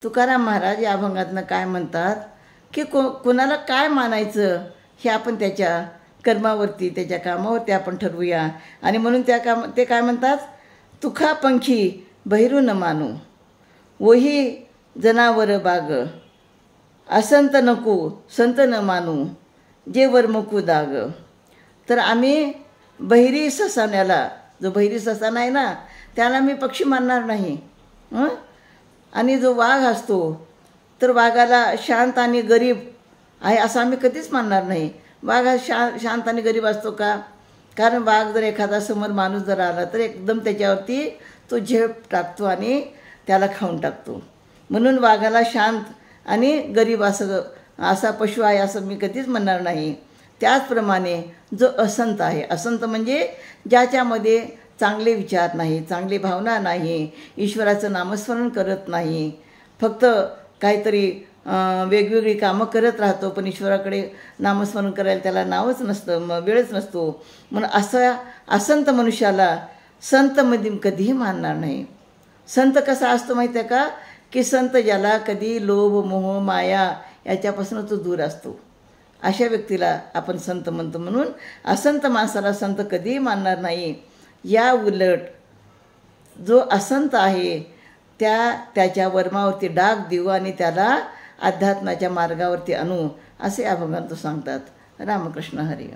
तुकाराम महाराज या अभंगातनं काय म्हणतात की कोणाला काय मानायचं हे आपण त्याच्या कर्मावरती त्याच्या कामावरती आपण ठरवूया. आणि म्हणून ते काय म्हणतात, तुखा पंखी बहिरू न मानू वही जनावर बाग, असंत नको संत न मानू जे वर्मकू दाग. तर आम्ही बहिरी ससाण्याला, जो बहिरी ससाना आहे ना त्याला मी पक्षी मानणार नाही. आणि जो वाघ असतो तर वाघाला शांत आणि गरीब आहे असं आम्ही कधीच मानणार नाही. वाघ हा शांत आणि गरीब असतो का? कारण वाघ जर एखादा समोर माणूस जर आला तर एकदम त्याच्यावरती तो झेप टाकतो आणि त्याला खाऊन टाकतो. म्हणून वाघाला शांत आणि गरीब असा पशु आहे असं मी कधीच म्हणणार नाही. त्याचप्रमाणे जो असंत आहे, असंत म्हणजे ज्याच्यामध्ये चांगले विचार नाही, चांगली भावना नाही, ईश्वराचं नामस्मरण करत नाही, फक्त काहीतरी वेगवेगळी कामं करत राहतो पण ईश्वराकडे नामस्मरण करायला त्याला नावच नसतं, वेळच नसतो. म्हणून असा असंत मनुष्याला संतमध्ये कधीही मानणार नाही. संत कसा असतो माहिती आहे का? की संत ज्याला कधी लोभ मोह माया याच्यापासून तो दूर असतो, अशा व्यक्तीला आपण संत म्हणतो. म्हणून असंत माणसाला संत कधीही मानणार नाही. या उलट जो असंत आहे त्याच्या वर्मावरती डाग देऊ आणि त्याला अध्यात्माच्या मार्गावरती आणू असे अभंगात सांगतात. रामकृष्ण हरी.